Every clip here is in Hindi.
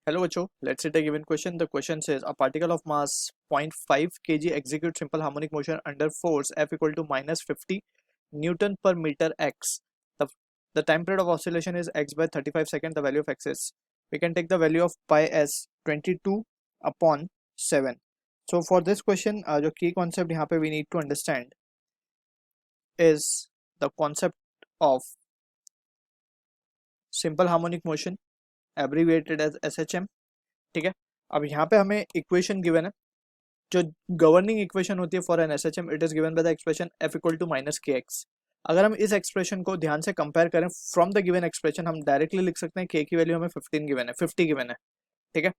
Hello, Acho. Let's say a given question. The question says a particle of mass 0.5 kg executes simple harmonic motion under force F equal to minus 50 Newton per meter x. The time period of oscillation is x by 35 seconds. The value of x is, we can take the value of pi as 22 upon 7. So for this question, जो key concept यहाँ पे we need to understand is the concept of simple harmonic motion abbreviated as SHM. ठीक है, अब यहाँ पे हमें इक्वेशन गिवन है, जो गवर्निंग इक्वेशन होती है for an SHM, it is given by the expression F equal to minus K X. अगर हम इस एक्सप्रेशन को ध्यान से कंपेयर करें फ्रॉम द गिवन एक्सप्रेशन, हम डायरेक्टली लिख सकते हैं के की वैल्यू हमें 15 गिवन है, 50 गिवन है. ठीक है,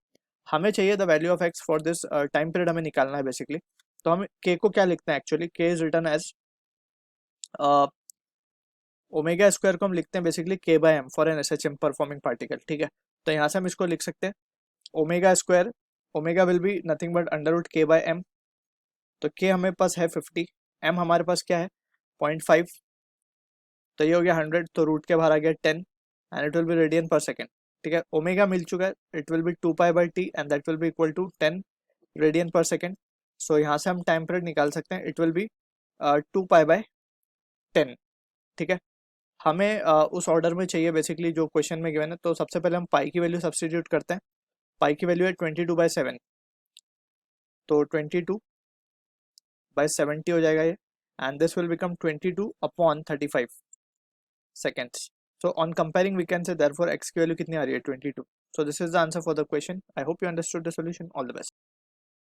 हमें चाहिए the value of x for this time period हमें निकालना है बेसिकली. तो हम के को क्या लिखते हैं actually, K is written as omega square को हम लिखते हैं basically K by M for an SHM performing particle. ठीक है, तो यहाँ से हम इसको लिख सकते हैं omega square, omega will be nothing but under root K by M. तो के हमारे पास है 50, एम हमारे पास क्या है 0.5, तो ये हो गया 100, तो रूट के बाहर आ गया 10 and it will be radian per second. ठीक है, ओमेगा मिल चुका है, it will be 2 pi by T and that will be equal to 10 radian per second. So यहाँ से हम टाइम पीरियड निकाल सकते हैं, it will be 2 pi by 10. ठीक है, हमें उस ऑर्डर में चाहिए बेसिकली जो क्वेश्चन में गिवन है. तो सबसे पहले हम पाई की वैल्यू सब्स्टिट्यूट करते हैं. पाई की वैल्यू है 22/7, तो 22/70 हो जाएगा ये, and this will become 22/35 seconds. So on comparing we can say therefore x की वैल्यू कितनी आ रही है 22. So this is the answer for the question. I hope you understood the solution. All the best.